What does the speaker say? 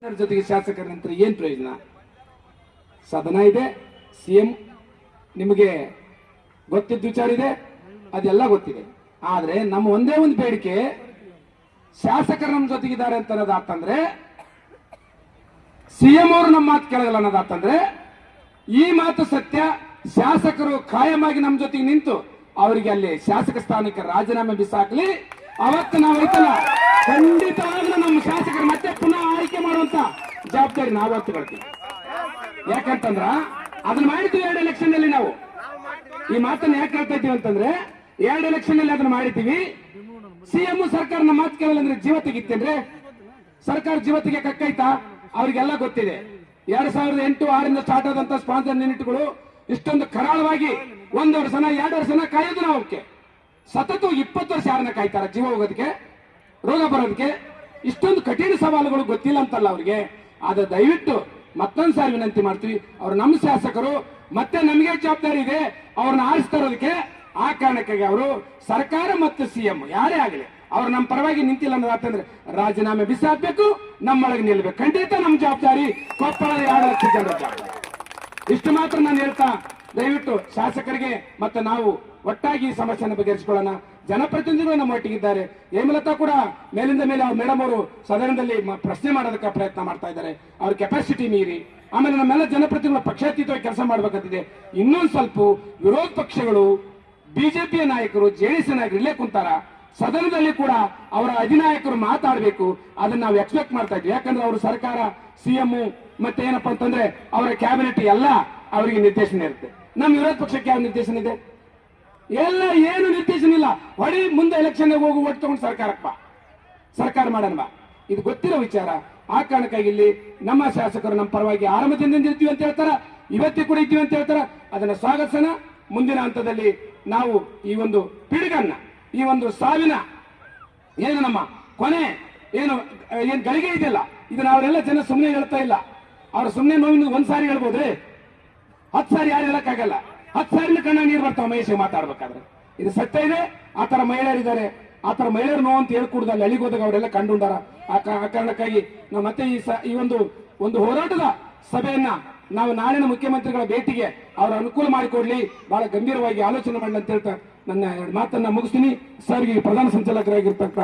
ಜೊತೆಗೆ ಶಾಸಕರ ನಂತರ ಏನ್ ಪ್ರಯೋಜನ? ಸದನ ಇದೆ, ಸಿಎಂ ನಿಮಗೆ ಗೊತ್ತಿದ್ದ ವಿಚಾರ ಇದೆ, ಅದೆಲ್ಲ ಗೊತ್ತಿದೆ. ಆದ್ರೆ ನಮ್ಮ ಒಂದೇ ಒಂದು ಬೇಡಿಕೆ, ಶಾಸಕರು ನಮ್ಮ ಜೊತೆಗಿದ್ದಾರೆ ಅಂತ ಅನ್ನೋದಾತಂದ್ರೆ, ಸಿಎಂ ಅವರು ನಮ್ಮ ಮಾತು ಕೇಳಲ್ಲ ಅನ್ನೋದಾತಂದ್ರೆ, ಈ ಮಾತು ಸತ್ಯ. ಶಾಸಕರು ಕಾಯಮಾಗಿ ನಮ್ಮ ಜೊತೆಗೆ ನಿಂತು ಅವರಿಗೆ ಅಲ್ಲಿ ಶಾಸಕ ಸ್ಥಾನಕ್ಕೆ ರಾಜೀನಾಮೆ ಬಿಸಾಕ್ಲಿ. ಅವತ್ತು ನಾವೈತಲ್ಲ, ಖಂಡಿತವಾಗ್ಲೂ ನಮ್ಮ ಶಾಸಕರು ಮತ್ತೆ ಪುನಃ ಆಯ್ಕೆ ಮಾಡುವಂತ ಜವಾಬ್ದಾರಿ ನಾವು ತಗೊಳ್ತೀವಿ. ಯಾಕಂತಂದ್ರ ಅದನ್ನ ಮಾಡಿದ್ವಿ 2 ಎಲೆಕ್ಷನ್ ಅಲ್ಲಿ. ನಾವು ಈ ಮಾತನ್ನ ಯಾಕೆ ಹೇಳ್ತಾ ಇದ್ದೀವಿ ಅಂತಂದ್ರೆ, 2 ಎಲೆಕ್ಷನ್ ಅಲ್ಲಿ ಅದನ್ನ ಮಾಡಿದ್ದೀವಿ. ಸಿಎಂ ಸರ್ಕಾರ ನಮ್ಮ ಮಾತು ಕೇಳಲ್ಲ ಅಂದ್ರೆ ಜೀವ ತೆಗಿತ್ತೇನ್ರೆ? ಸರ್ಕಾರ ಜೀವ ತೆಗೆ ಕಕ್ಕೈತಾ? ಅವ್ರಿಗೆಲ್ಲ ಗೊತ್ತಿದೆ. 2008-6 ಸ್ಟಾರ್ಟ್ ಆದಂತ ಸ್ಪಾನ್ಸರ್ ಯೂನಿಟ್ಗಳು ಇಷ್ಟೊಂದು ಕರಾಳವಾಗಿ 1 ವರ್ಷನ 2 ವರ್ಷನ ಕಾಯೋದು ನಾವು. ಅವಕ್ಕೆ ಸತತ 20 ವರ್ಷ ಯಾರನ್ನ ಕಾಯ್ತಾರ ಜೀವ ಹೋಗೋದಕ್ಕೆ, ರೋಗ ಬರೋದಕ್ಕೆ? ಇಷ್ಟೊಂದು ಕಠಿಣ ಸವಾಲುಗಳು ಗೊತ್ತಿಲ್ಲ ಅಂತಲ್ಲ ಅವ್ರಿಗೆ. ಆದ್ರೆ ದಯವಿಟ್ಟು ಮತ್ತೊಂದು ಸಾರಿ ವಿನಂತಿ ಮಾಡ್ತೀವಿ, ಅವ್ರು ನಮ್ಮ ಶಾಸಕರು, ಮತ್ತೆ ನಮಗೆ ಜವಾಬ್ದಾರಿ ಇದೆ ಅವ್ರನ್ನ ಆರಿಸ್ತಾ ಇರೋದಕ್ಕೆ. ಆ ಕಾರಣಕ್ಕಾಗಿ ಅವರು ಸರ್ಕಾರ ಮತ್ತು ಸಿಎಂ ಯಾರೇ ಆಗಲಿ ಅವ್ರು ನಮ್ಮ ಪರವಾಗಿ ನಿಂತಿಲ್ಲ ಅನ್ನೋದಾತಂದ್ರೆ ರಾಜೀನಾಮೆ ಬಿಸಾಕ್ಬೇಕು, ನಮ್ಮೊಳಗೆ ನಿಲ್ಬೇಕು. ಖಂಡಿತ ನಮ್ಮ ಜವಾಬ್ದಾರಿ, ಕೊಪ್ಪಳದ 2 ಲಕ್ಷ ಜನರ ಜವಾಬ್ದಾರಿ. ಇಷ್ಟು ಮಾತ್ರ ನಾನು ಹೇಳ್ತಾ, ದಯವಿಟ್ಟು ಶಾಸಕರಿಗೆ ಮತ್ತೆ ನಾವು ಒಟ್ಟಾಗಿ ಈ ಸಮಸ್ಯೆಯನ್ನು ಬಗೆಹರಿಸಿಕೊಳ್ಳೋಣ. ಜನಪ್ರತಿನಿಧಿಗಳು ನಮ್ಮ ಒಟ್ಟಿಗಿದ್ದಾರೆ. ಹೇಮಲತಾ ಕೂಡ ಮೇಲಿಂದ ಮೇಲೆ ಮೇಡಮ್ ಅವರು ಸದನದಲ್ಲಿ ಪ್ರಶ್ನೆ ಮಾಡೋದಕ್ಕೆ ಪ್ರಯತ್ನ ಮಾಡ್ತಾ ಇದ್ದಾರೆ. ಅವ್ರ ಕೆಪಾಸಿಟಿ ಮೀರಿ. ಆಮೇಲೆ ನಮ್ಮೆಲ್ಲ ಜನಪ್ರತಿನಿಧಿಗಳು ಪಕ್ಷಾತೀತವಾಗಿ ಕೆಲಸ ಮಾಡಬೇಕಂತಿದೆ. ಇನ್ನೊಂದು ಸ್ವಲ್ಪ ವಿರೋಧ ಪಕ್ಷಗಳು, ಬಿಜೆಪಿಯ ನಾಯಕರು, ಜೆಡಿಎಸ್ ನಾಯಕರು ಇಲ್ಲೇ ಕುಂತಾರ. ಸದನದಲ್ಲಿ ಕೂಡ ಅವರ ಅಧಿನಾಯಕರು ಮಾತಾಡಬೇಕು. ಅದನ್ನ ನಾವು ಎಕ್ಸ್ಪೆಕ್ಟ್ ಮಾಡ್ತಾ ಇದ್ವಿ. ಯಾಕಂದ್ರೆ ಅವರು ಸರ್ಕಾರ, ಸಿಎಂ ಮತ್ತೆ ಏನಪ್ಪಾ ಅಂತಂದ್ರೆ ಅವರ ಕ್ಯಾಬಿನೆಟ್ ಎಲ್ಲ ಅವರಿಗೆ ನಿರ್ದೇಶನ ಇರುತ್ತೆ. ನಮ್ಮ ವಿರೋಧ ಪಕ್ಷಕ್ಕೆ ಯಾವ ನಿರ್ದೇಶನ ಇದೆ? ಎಲ್ಲ ಏನು ನಿರ್ದೇಶನ ಇಲ್ಲ. ಹೊಡಿ ಮುಂದೆ ಎಲೆಕ್ಷನ್ ಹೋಗಿ ಓಟ್ ತಗೊಂಡು ಸರ್ಕಾರ ಮಾಡೋಣ ಬಾ. ಇದು ಗೊತ್ತಿರೋ ವಿಚಾರ. ಆ ಕಾರಣಕ್ಕಾಗಿ ಇಲ್ಲಿ ನಮ್ಮ ಶಾಸಕರು ನಮ್ಮ ಪರವಾಗಿ ಆರಂಭದಿಂದ ಇರ್ತೀವಿ ಅಂತ ಹೇಳ್ತಾರ, ಇವತ್ತಿಗೂ ಕೂಡ ಇದ್ದೀವಿ ಅಂತ ಹೇಳ್ತಾರ. ಅದನ್ನ ಸ್ವಾಗತಿಸೋಣ. ಮುಂದಿನ ಹಂತದಲ್ಲಿ ನಾವು ಈ ಒಂದು ಪಿಡುಗನ್ನ, ಈ ಒಂದು ಸಾವಿನ ಏನು ನಮ್ಮ ಕೊನೆ ಏನು ಗಳಿಗೆ ಇದೆಯಲ್ಲ, ಇದನ್ನ ಅವರೆಲ್ಲ ಜನ ಸುಮ್ಮನೆ ಹೇಳ್ತಾ ಇಲ್ಲ. ಅವ್ರು ಸುಮ್ಮನೆ ನೋವಿನ 1 ಸಾರಿ ಹೇಳ್ಬೋದ್ರಿ, 10 ಸಾರಿ ಯಾರು ಹೇಳಕ್ಕಾಗಲ್ಲ. 10 ಸಾರಿನ ಕಣ್ಣ ನೀರು ಬರ್ತಾವ ಮಹೇಶ್ ಮಾತಾಡ್ಬೇಕಾದ್ರೆ. ಇದು ಸತ್ಯ ಇದೆ. ಆ ತರ ಮಹಿಳೆಯರಿದ್ದಾರೆ. ಆ ತರ ಮಹಿಳೆಯರು ನೋವು ಅಂತ ಹೇಳ್ಕೊಡ್ದಲ್ಲಿ ಅಲ್ಲಿಗೋದಾಗ ಅವರೆಲ್ಲ ಕಂಡುಂಡಾರ. ಆ ಕಾರಣಕ್ಕಾಗಿ ನಾವು ಮತ್ತೆ ಈ ಒಂದು ಹೋರಾಟದ ಸಭೆಯನ್ನ ನಾವು ನಾಳಿನ ಮುಖ್ಯಮಂತ್ರಿಗಳ ಭೇಟಿಗೆ ಅವರ ಅನುಕೂಲ ಮಾಡಿಕೊಡ್ಲಿ, ಬಹಳ ಗಂಭೀರವಾಗಿ ಆಲೋಚನೆ ಮಾಡಲಿ ಅಂತ ಹೇಳ್ತಾ ನನ್ನ ಮಾತನ್ನ ಮುಗಿಸ್ತೀನಿ. ಸರ್ಗೆ ಪ್ರಧಾನ ಸಂಚಾಲಕರಾಗಿರ್ತಕ್ಕ